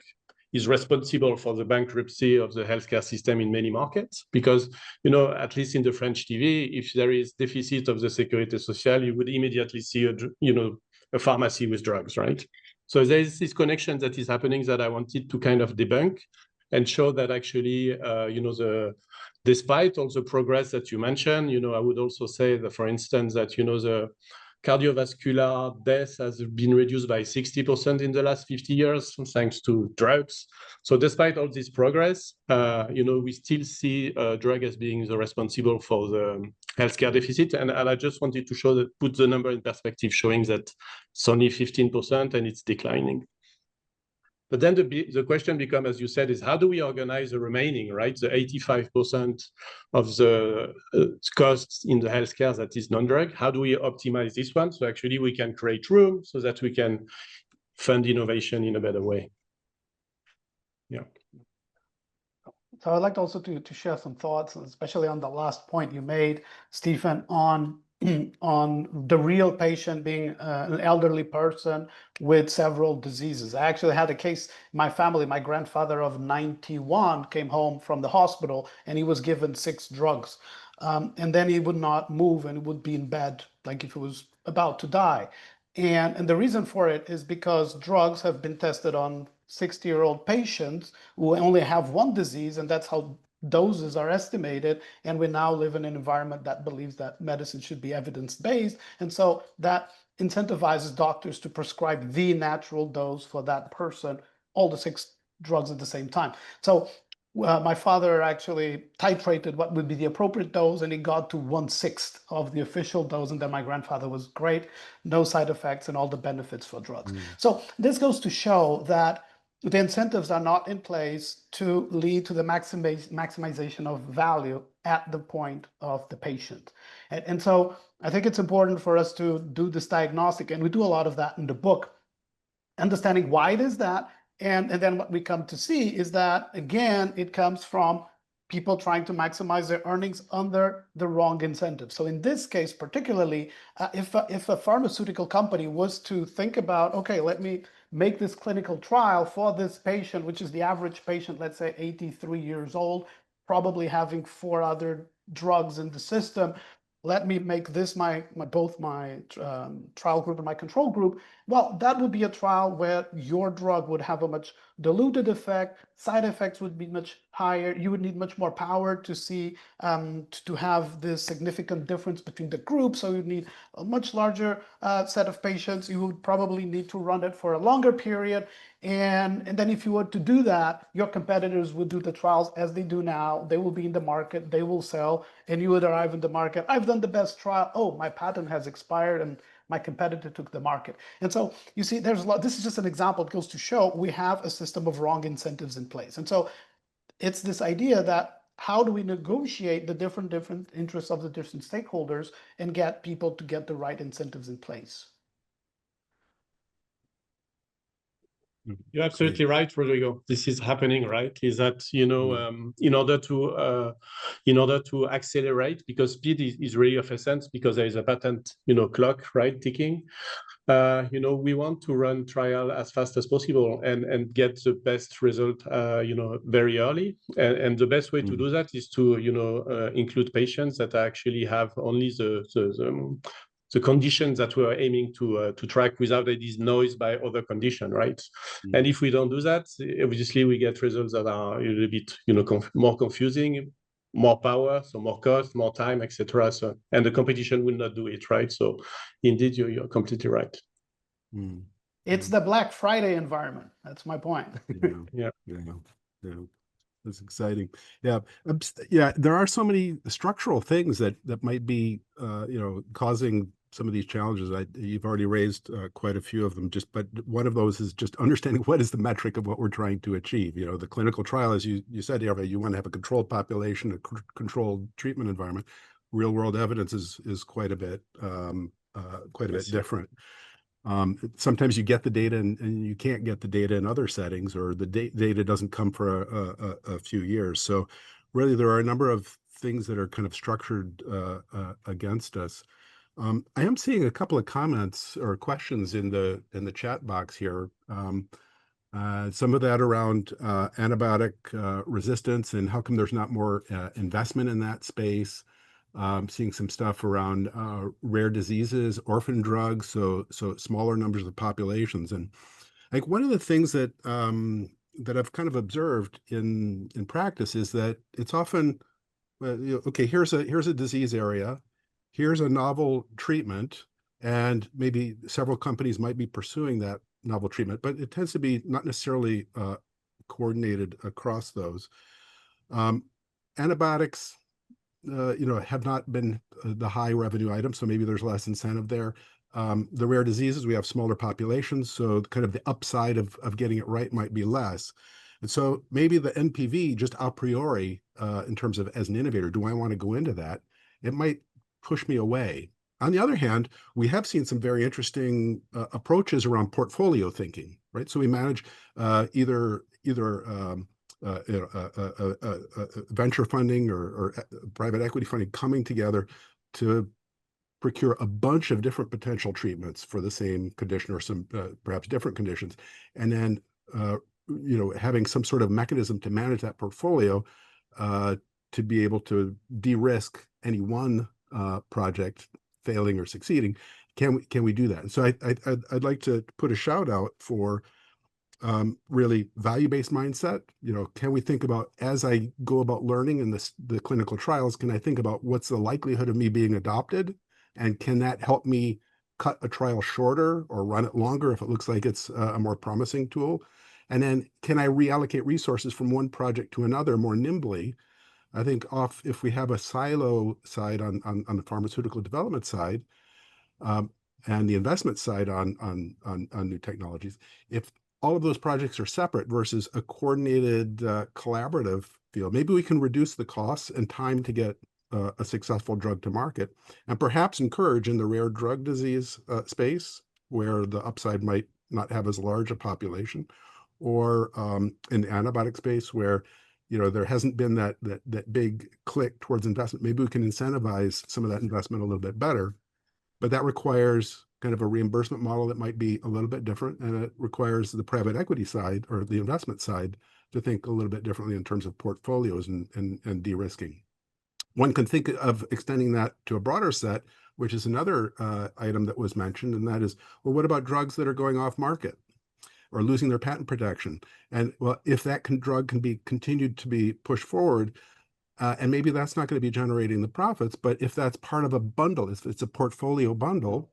is responsible for the bankruptcy of the healthcare system in many markets. Because, at least in the French TV, if there is deficit of the Sécurité Sociale, you would immediately see a pharmacy with drugs, right? So there is this connection that is happening that I wanted to kind of debunk and show that actually, despite all the progress that you mentioned, I would also say that, for instance, that, the cardiovascular death has been reduced by 60% in the last 50 years, thanks to drugs. So despite all this progress, we still see drug as being the responsible for the healthcare deficit. And I just wanted to put the number in perspective, showing that it's only 15% and it's declining. But then the question becomes, as you said, is how do we organize the remaining, right? The 85% of the costs in the healthcare that is non-drug. How do we optimize this one? So actually we can create room so that we can fund innovation in a better way. Yeah. So I'd like also to share some thoughts, especially on the last point you made, Stephen, on the real patient being an elderly person with several diseases. I actually had a case in my family. My grandfather of 91 came home from the hospital and he was given 6 drugs. And then he would not move and would be in bed like if he was about to die. And the reason for it is because drugs have been tested on 60-year-old patients who only have one disease, and that's how doses are estimated. And we now live in an environment that believes that medicine should be evidence-based. And so that incentivizes doctors to prescribe the natural dose for that person, all the 6 drugs at the same time. So my father actually titrated what would be the appropriate dose, and he got to 1/6 of the official dose. And then my grandfather was great, no side effects and all the benefits for drugs. So this goes to show that the incentives are not in place to lead to the maximization of value at the point of the patient. And so I think it's important for us to do this diagnostic, and we do a lot of that in the book, understanding why it is that. And then what we come to see is that, again, it comes from people trying to maximize their earnings under the wrong incentive. So in this case, particularly, if a pharmaceutical company was to think about, okay, let me make this clinical trial for this patient, which is the average patient, let's say 83 years old, probably having 4 other drugs in the system. Let me make this both my trial group and my control group. Well, that would be a trial where your drug would have a much diluted effect. Side effects would be much higher. You would need much more power to see, to have this significant difference between the groups. So you'd need a much larger set of patients. You would probably need to run it for a longer period. And then if you were to do that, your competitors would do the trials as they do now. They will be in the market, they will sell, and you would arrive in the market. I've done the best trial. Oh, my patent has expired and my competitor took the market. And so you see, there's a lot. This is just an example. It goes to show we have a system of wrong incentives in place. And so it's this idea that how do we negotiate the different interests of the different stakeholders and get people to get the right incentives in place? You're absolutely right, Rodrigo. This is happening, right? Is that, you know, in order to accelerate, because speed is really of essence, because there is a patent, you know, clock, right, ticking. You know, we want to run trial as fast as possible and get the best result, you know, very early. And the best way to do that is to, you know, include patients that actually have only the conditions that we're aiming to track without this noise by other condition, right? And if we don't do that, obviously we get results that are a little bit, you know, more confusing, more power, so more cost, more time, etc. So, and the competition will not do it, right? So, indeed, you're completely right. It's the Black Friday environment. That's my point. Yeah. That's exciting. Yeah, yeah. There are so many structural things that might be, you know, causing some of these challenges. You've already raised quite a few of them. But one of those is just understanding what is the metric of what we're trying to achieve. You know, the clinical trial, as you said, Hervé, you want to have a controlled population, a controlled treatment environment. Real world evidence is quite a bit different. Sometimes you get the data and you can't get the data in other settings, or the data doesn't come for a few years. So really, there are a number of things that are kind of structured against us. I am seeing a couple of comments or questions in the chat box here. Some of that around antibiotic resistance and how come there's not more investment in that space. Seeing some stuff around rare diseases, orphan drugs, so smaller numbers of populations. And like one of the things that that I've kind of observed in practice is that it's often, you know, okay, here's a disease area, here's a novel treatment, and maybe several companies might be pursuing that novel treatment, but it tends to be not necessarily coordinated across those. Antibiotics, you know, have not been the high revenue item, so maybe there's less incentive there. The rare diseases, we have smaller populations, so kind of the upside of getting it right might be less. And so maybe the NPV just a priori, in terms of as an innovator, do I want to go into that? It might push me away. On the other hand, we have seen some very interesting approaches around portfolio thinking, right? So we manage either venture funding or private equity funding coming together to procure a bunch of different potential treatments for the same condition or some perhaps different conditions, and then you know, having some sort of mechanism to manage that portfolio to be able to de-risk any one project failing or succeeding. Can we do that? And so I'd like to put a shout out for really value-based mindset. You know, can we think about, as I go about learning in the clinical trials, can I think about what's the likelihood of me being adopted, and can that help me cut a trial shorter or run it longer if it looks like it's a more promising tool? And then can I reallocate resources from one project to another more nimbly? I think if we have a silo side on the pharmaceutical development side, and the investment side on new technologies, if all of those projects are separate versus a coordinated collaborative field, maybe we can reduce the costs and time to get a successful drug to market, and perhaps encourage in the rare drug disease space where the upside might not have as large a population, or in the antibiotic space where, you know, there hasn't been that big click towards investment. Maybe we can incentivize some of that investment a little bit better, but that requires kind of a reimbursement model that might be a little bit different, and it requires the private equity side or the investment side to think a little bit differently in terms of portfolios and de-risking. One can think of extending that to a broader set, which is another item that was mentioned, and that is, well, what about drugs that are going off market or losing their patent protection? And well, if that drug can be continued to be pushed forward, and maybe that's not going to be generating the profits, but if that's part of a bundle, if it's a portfolio bundle,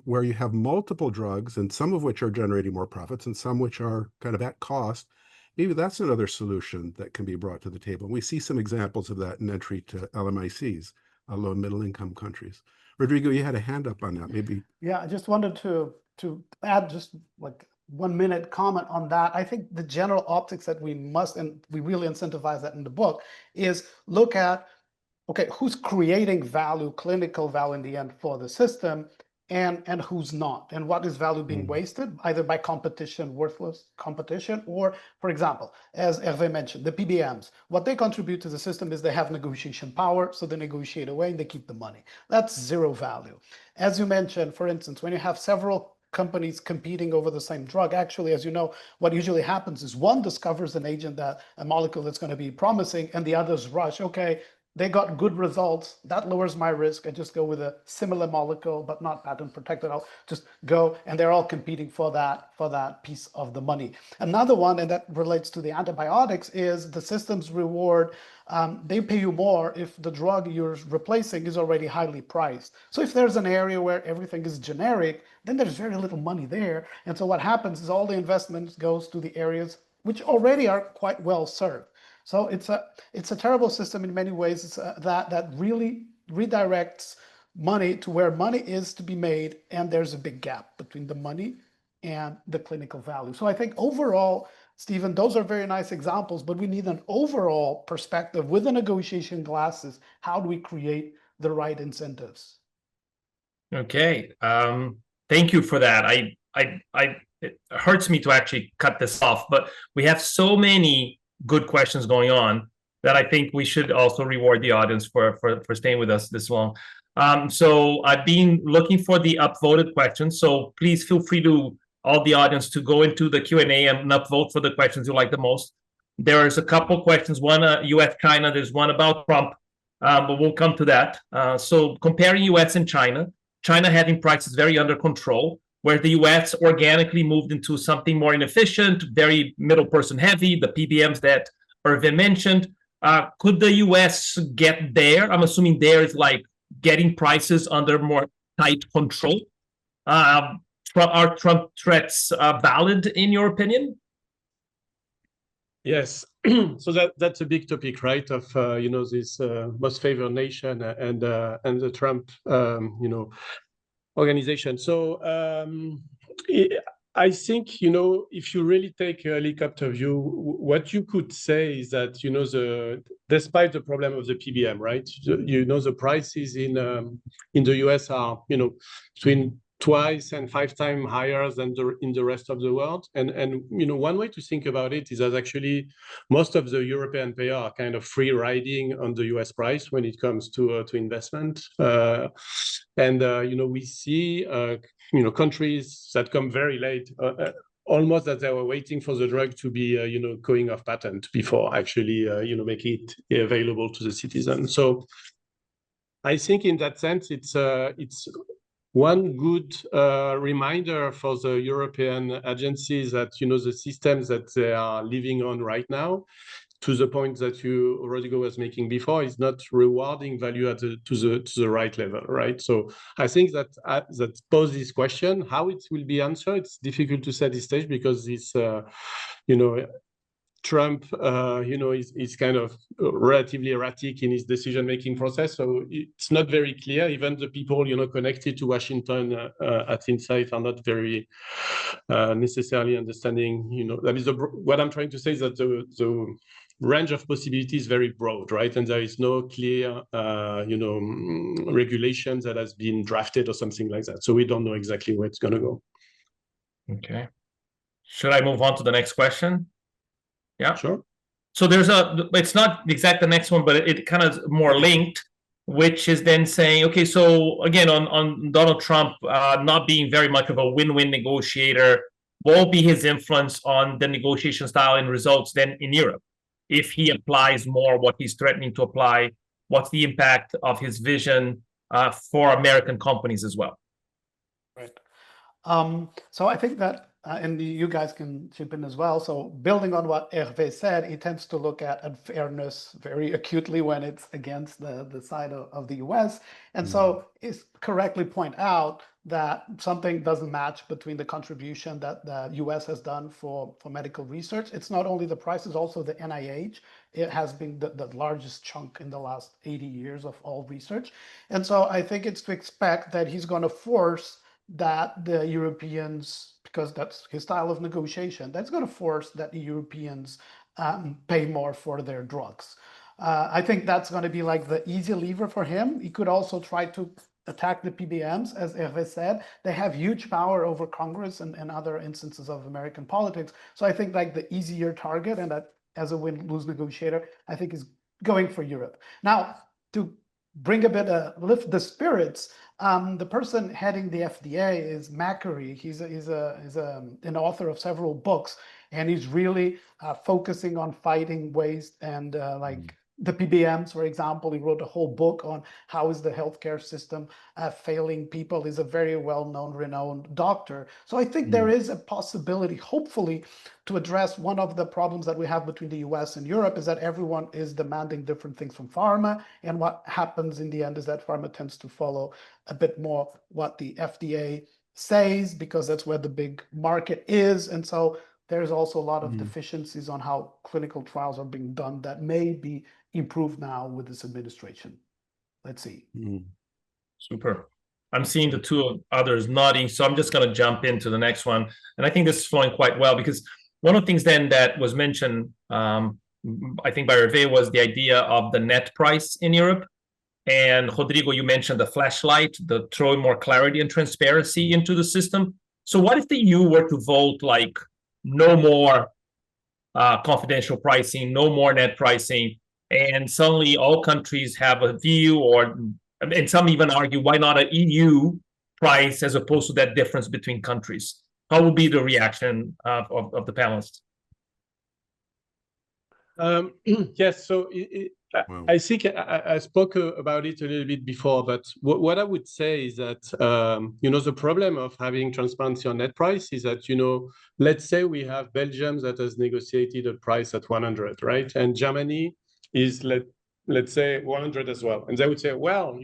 where you have multiple drugs and some of which are generating more profits and some which are kind of at cost, maybe that's another solution that can be brought to the table. And we see some examples of that in entry to LMICs, low and middle income countries. Rodrigo, you had a hand up on that, maybe. Yeah, I just wanted to add just like 1-minute comment on that. I think the general optics that we must, and we really incentivize that in the book, is look at, okay, who's creating value, clinical value in the end for the system, and who's not, and what is value being wasted, either by competition, worthless competition, or, for example, as Hervé mentioned, the PBMs, what they contribute to the system is they have negotiation power, so they negotiate away and they keep the money. That's zero value. As you mentioned, for instance, when you have several companies competing over the same drug, actually, as you know, what usually happens is one discovers an agent, that a molecule that's going to be promising, and the others rush, okay, they got good results, that lowers my risk, I just go with a similar molecule but not patent protected, I'll just go, and they're all competing for that piece of the money. Another one, and that relates to the antibiotics, is the systems reward. They pay you more if the drug you're replacing is already highly priced. So if there's an area where everything is generic, then there's very little money there, and so what happens is all the investment goes to the areas which already are quite well served. So it's a terrible system in many ways. It's that really redirects money to where money is to be made, and there's a big gap between the money and the clinical value. So I think overall, Stephen, those are very nice examples, but we need an overall perspective with the negotiation glasses. How do we create the right incentives? Okay, thank you for that. It hurts me to actually cut this off, but we have so many good questions going on that I think we should also reward the audience for staying with us this long. So I've been looking for the upvoted questions, so please feel free to, all the audience, to go into the Q&A and upvote for the questions you like the most. There's a couple questions, one US-China, there's one about Trump, but we'll come to that. So comparing US and China having prices very under control, where the US organically moved into something more inefficient, very middle person heavy, the PBMs that Hervé mentioned. Could the US get there? I'm assuming there is like getting prices under more tight control. Are Trump threats valid in your opinion? Yes, so that's a big topic, right? Of this most favored nation and the Trump organization. So I think if you really take a helicopter view, what you could say is that despite the problem of the PBM, right? The prices in the US are between twice and 5 times higher than in the rest of the world. And one way to think about it is that actually most of the European payers are kind of free riding on the US price when it comes to investment. We see countries that come very late, almost that they were waiting for the drug to be going off patent before actually making it available to the citizen. So I think in that sense it's one good reminder for the European agencies that the systems that they are living on right now, to the point that Rodrigo was making before, is not rewarding value to the right level, right? So I think that poses this question. How it will be answered, it's difficult to say at this stage, because this Trump, is kind of relatively erratic in his decision-making process. So it's not very clear. Even the people, connected to Washington at INSEAD are not very necessarily understanding, that is what I'm trying to say is that the range of possibilities is very broad, right? And there is no clear, regulations that has been drafted or something like that. So we don't know exactly where it's going to go. Okay. Should I move on to the next question? Yeah, sure. So it's not exact the next one, but it kind of more linked, which is then saying, okay, so again, on Donald Trump not being very much of a win-win negotiator, what will be his influence on the negotiation style and results then in Europe? If he applies more what he's threatening to apply, what's the impact of his vision for American companies as well? Right. So I think that, and you guys can chip in as well. So building on what Hervé said, he tends to look at unfairness very acutely when it's against the side of the US. And so he's correctly point out that something doesn't match between the contribution that the US has done for medical research. It's not only the price, it's also the NIH. It has been the largest chunk in the last 80 years of all research. And so I think it's to expect that he's going to force that the Europeans because that's his style of negotiation, that's going to force that the Europeans pay more for their drugs. I think that's going to be like the easy lever for him. He could also try to attack the PBMs, as Hervé said. They have huge power over Congress and other instances of American politics. So I think like the easier target, and that as a win-lose negotiator, I think is going for Europe. Now, to bring a bit, lift the spirits, the person heading the FDA is Macquarie. He's an author of several books, and he's really focusing on fighting waste and the PBMs, for example. He wrote a whole book on how is the healthcare system failing people. He's a very well-known, renowned doctor. So I think there is a possibility, hopefully, to address one of the problems that we have between the US and Europe is that everyone is demanding different things from pharma. And what happens in the end is that pharma tends to follow a bit more what the FDA says, because that's where the big market is. And so there's also a lot of deficiencies on how clinical trials are being done that may be improved now with this administration. Let's see. Super. I'm seeing the two others nodding, so I'm just going to jump into the next one. And I think this is flowing quite well, because one of the things then that was mentioned, I think by Hervé, was the idea of the net price in Europe. And Rodrigo, you mentioned the flashlight, the throwing more clarity and transparency into the system. So what if the EU were to vote like no more confidential pricing, no more net pricing, and suddenly all countries have a view, and some even argue, why not an EU price as opposed to that difference between countries? How would be the reaction of the panelists? Yes, so I think I spoke about it a little bit before, but what I would say is that, the problem of having transparency on net price is that, let's say we have Belgium that has negotiated a price at 100, right? And Germany is, let's say, 100 as well. And they would say, well,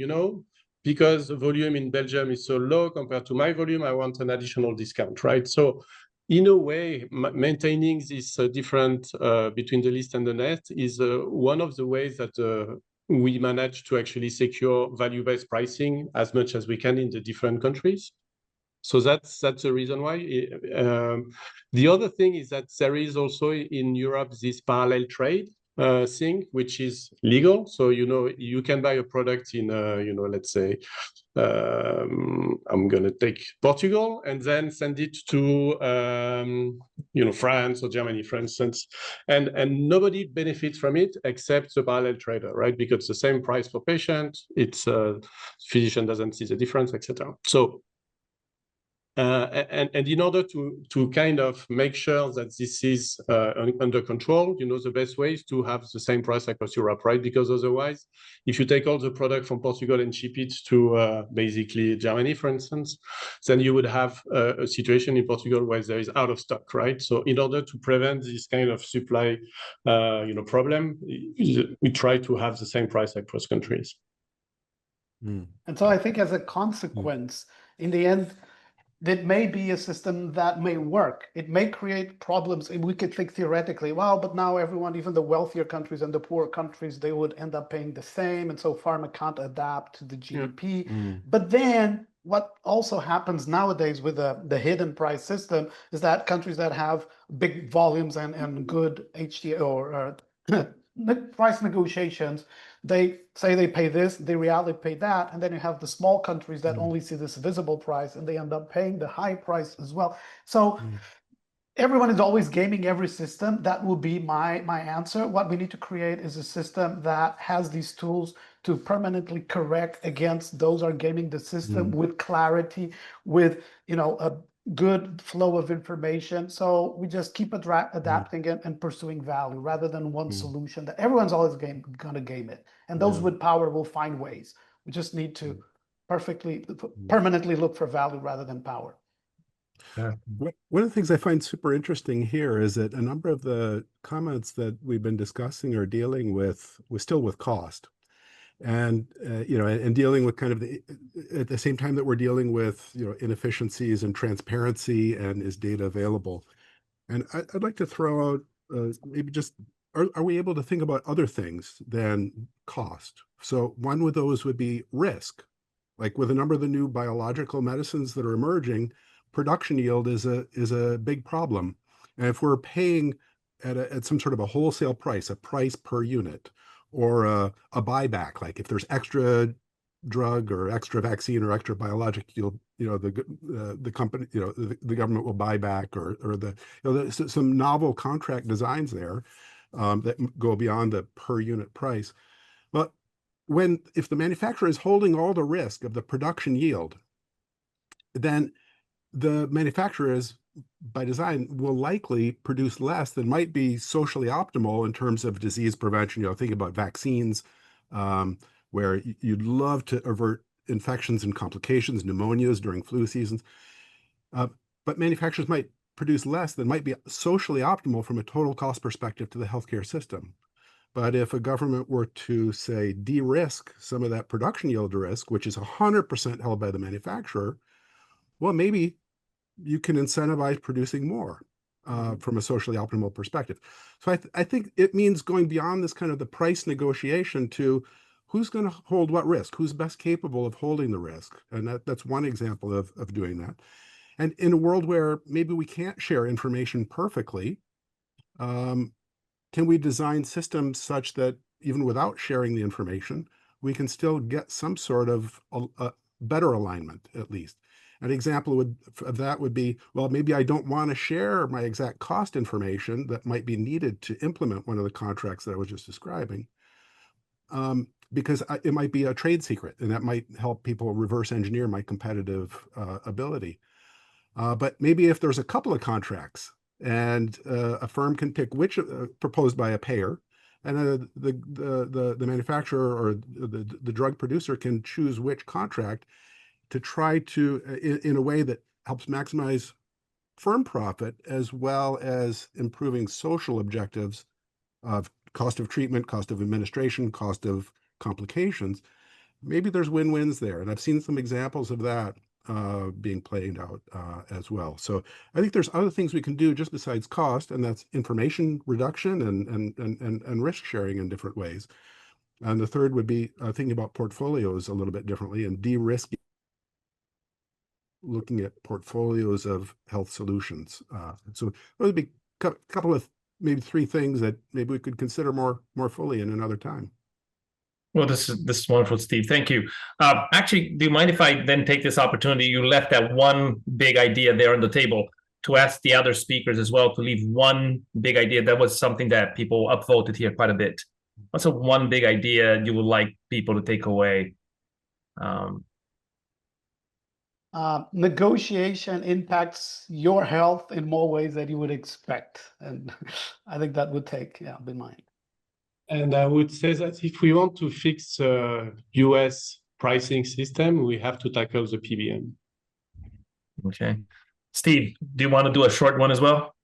because the volume in Belgium is so low compared to my volume, I want an additional discount, right? So in a way, maintaining this difference between the list and the net is one of the ways that we manage to actually secure value-based pricing as much as we can in the different countries. So that's the reason why. The other thing is that there is also in Europe this parallel trade thing, which is legal. So, you can buy a product in, let's say, I'm going to take Portugal and then send it to, France or Germany, for instance. And nobody benefits from it except the parallel trader, right? Because it's the same price for patient. It's physician doesn't see the difference, etc. So, and in order to kind of make sure that this is under control, the best way is to have the same price across Europe, right? Because otherwise, if you take all the product from Portugal and ship it to basically Germany, for instance, then you would have a situation in Portugal where there is out of stock, right? So in order to prevent this kind of supply, problem, we try to have the same price across countries. And so I think as a consequence, in the end, that may be a system that may work. It may create problems. And we could think theoretically, well, but now everyone, even the wealthier countries and the poorer countries, they would end up paying the same. And so pharma can't adapt to the GDP. But then what also happens nowadays with the hidden price system is that countries that have big volumes and good HTA or price negotiations, they say they pay this, they reality pay that, and then you have the small countries that only see this visible price and they end up paying the high price as well. So everyone is always gaming every system. That will be my answer. What we need to create is a system that has these tools to permanently correct against those who are gaming the system with clarity, with a good flow of information. So we just keep adapting and pursuing value rather than one solution that everyone's always going to game it. And those with power will find ways. We just need to permanently look for value rather than power. One of the things I find super interesting here is that a number of the comments that we've been discussing are dealing with cost. And and dealing with kind of at the same time that we're dealing with inefficiencies and transparency and is data available. And I'd like to throw out maybe just are we able to think about other things than cost? So one of those would be risk, like with a number of the new biological medicines that are emerging. production yield is a big problem. And if we're paying at some sort of a wholesale price, a price per unit, or a buyback, like if there's extra drug or extra vaccine or extra biologic, the company, the government will buy back, or there's some novel contract designs there that go beyond the per unit price. But if the manufacturer is holding all the risk of the production yield, then the manufacturer is, by design, will likely produce less than might be socially optimal in terms of disease prevention. Think about vaccines, where you'd love to avert infections and complications, pneumonias during flu seasons. But manufacturers might produce less than might be socially optimal from a total cost perspective to the healthcare system. But if a government were to, say, de-risk some of that production yield risk, which is 100% held by the manufacturer, well, maybe you can incentivize producing more from a socially optimal perspective. So I think it means going beyond this kind of the price negotiation to who's going to hold what risk, who's best capable of holding the risk. And that's one example of doing that. And in a world where maybe we can't share information perfectly, can we design systems such that even without sharing the information, we can still get some sort of better alignment, at least? An example of that would be, well, maybe I don't want to share my exact cost information that might be needed to implement one of the contracts that I was just describing, because it might be a trade secret, and that might help people reverse engineer my competitive ability. But maybe if there's a couple of contracts and a firm can pick which proposed by a payer, and the manufacturer or the drug producer can choose which contract to try to, in a way that helps maximize firm profit as well as improving social objectives of cost of treatment, cost of administration, cost of complications. Maybe there's win-wins there. And I've seen some examples of that being played out as well. So I think there's other things we can do just besides cost, and that's information reduction and risk sharing in different ways. And the third would be thinking about portfolios a little bit differently and de-risking, looking at portfolios of health solutions. So those would be a couple of maybe three things that maybe we could consider more fully in another time. Well, this is wonderful, Steve. Thank you. Actually, do you mind if I then take this opportunity? You left that one big idea there on the table to ask the other speakers as well to leave one big idea. That was something that people upvoted here quite a bit. What's one big idea you would like people to take away? Negotiation impacts your health in more ways than you would expect. And I think that would be mine. And I would say that if we want to fix US pricing system, we have to tackle the PBM. Okay. Steve, do you want to do a short one as well?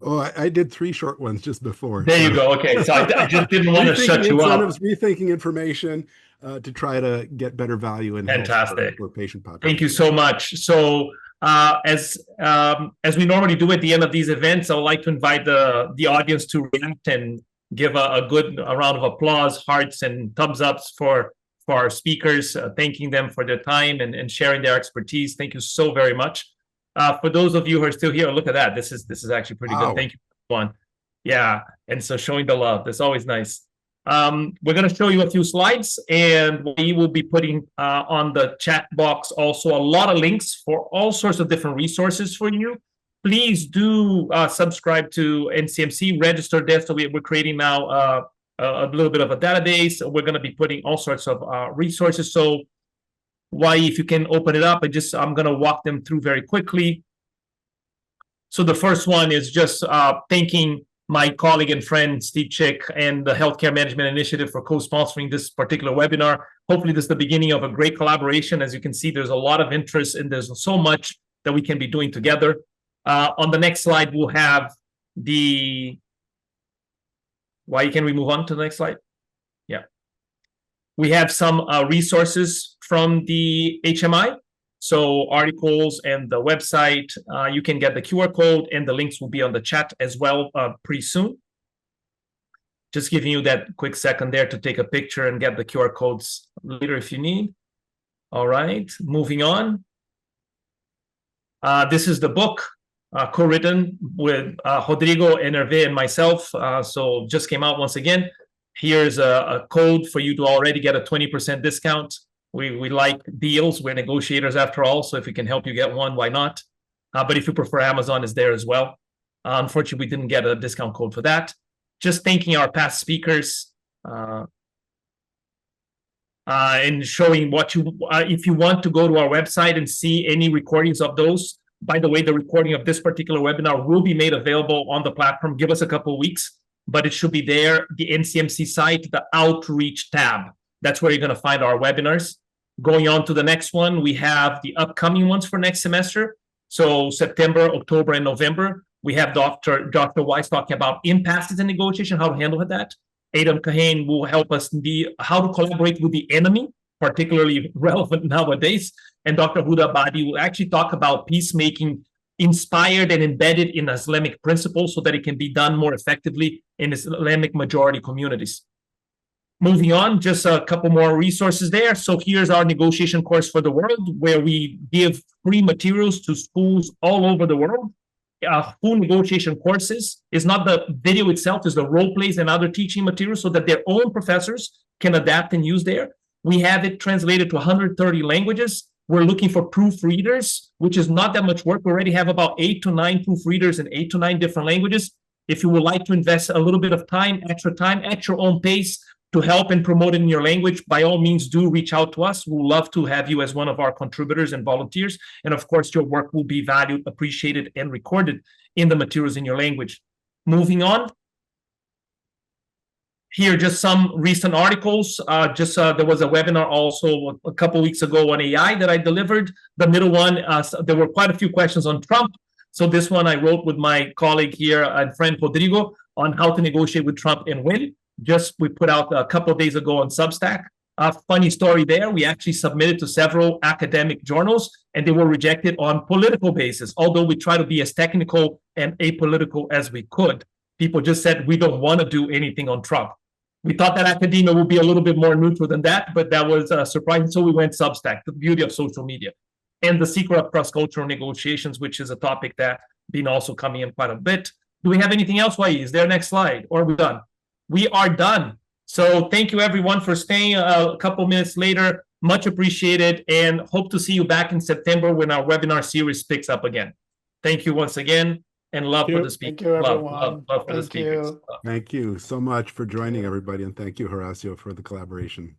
Oh, I did 3 short ones just before. There you go. Okay. So I just didn't want to shut you up. Rethinking information to try to get better value in Fantastic. For patient population. Thank you so much. So as we normally do at the end of these events, I would like to invite the audience to react and give a good round of applause, hearts and thumbs ups for our speakers, thanking them for their time and sharing their expertise. Thank you so very much. For those of you who are still here, look at that. This is actually pretty good. Thank you, everyone. Yeah, and so showing the love, that's always nice. We're going to show you a few slides, and we will be putting on the chat box also a lot of links for all sorts of different resources for you. Please do subscribe to NCMC, register there. So we're creating now a little bit of a database. We're going to be putting all sorts of resources. So if you can open it up, I'm going to walk them through very quickly. So the first one is just thanking my colleague and friend, Steve Chick, and the Healthcare Management Initiative for co-sponsoring this particular webinar. Hopefully this is the beginning of a great collaboration. As you can see, there's a lot of interest and there's so much that we can be doing together. On the next slide, we'll have can we move on to the next slide? Yeah. We have some resources from the HMI. So articles and the website, you can get the QR code and the links will be on the chat as well pretty soon. Just giving you that quick second there to take a picture and get the QR codes later if you need. All right, moving on. This is the book, co-written with Rodrigo and Hervé and myself. So just came out once again. Here's a code for you to already get a 20% discount. We like deals. We're negotiators after all. So if we can help you get one, why not? But if you prefer Amazon, is there as well. Unfortunately, we didn't get a discount code for that. Just thanking our past speakers and showing what you, if you want to go to our website and see any recordings of those. By the way, the recording of this particular webinar will be made available on the platform. Give us a couple of weeks, but it should be there. The NCMC site, the Outreach tab. That's where you're going to find our webinars. Going on to the next one, we have the upcoming ones for next semester. So September, October, and November, we have Dr. Weiss talking about impasses in negotiation, how to handle that. Adam Kahane will help us how to collaborate with the enemy, particularly relevant nowadays. And Dr. Huda Abadi will actually talk about peacemaking inspired and embedded in Islamic principles so that it can be done more effectively in Islamic majority communities. Moving on, just a couple more resources there. So here's our negotiation course for the world, where we give free materials to schools all over the world. Full negotiation courses is not the video itself, is the role plays and other teaching materials so that their own professors can adapt and use there. We have it translated to 130 languages. We're looking for proofreaders, which is not that much work. We already have about 8 to 9 proofreaders in 8 to 9 different languages. If you would like to invest a little bit of time at your own pace to help and promote it in your language, by all means, do reach out to us. We'd love to have you as one of our contributors and volunteers. And of course, your work will be valued, appreciated, and recorded in the materials in your language. Moving on. Here, just some recent articles. There was a webinar also a couple weeks ago on AI that I delivered. The middle one, there were quite a few questions on Trump. So this one I wrote with my colleague here and friend Rodrigo on how to negotiate with Trump and win. We put out a couple of days ago on Substack. A funny story there. We actually submitted to several academic journals and they were rejected on political basis. Although we try to be as technical and apolitical as we could. People just said, we don't want to do anything on Trump. We thought that academia would be a little bit more neutral than that, but that was surprising. So we went Substack, the beauty of social media. And the secret of cross-cultural negotiations, which is a topic that been also coming in quite a bit. Do we have anything else, Wai? Is there next slide? Or are we done? We are done. So thank you, everyone, for staying a couple minutes later. Much appreciated, and hope to see you back in September when our webinar series picks up again. Thank you once again. And love for the speakers. Thank you, everyone. Love for the speakers. Thank you so much for joining, everybody. And thank you, Horacio, for the collaboration.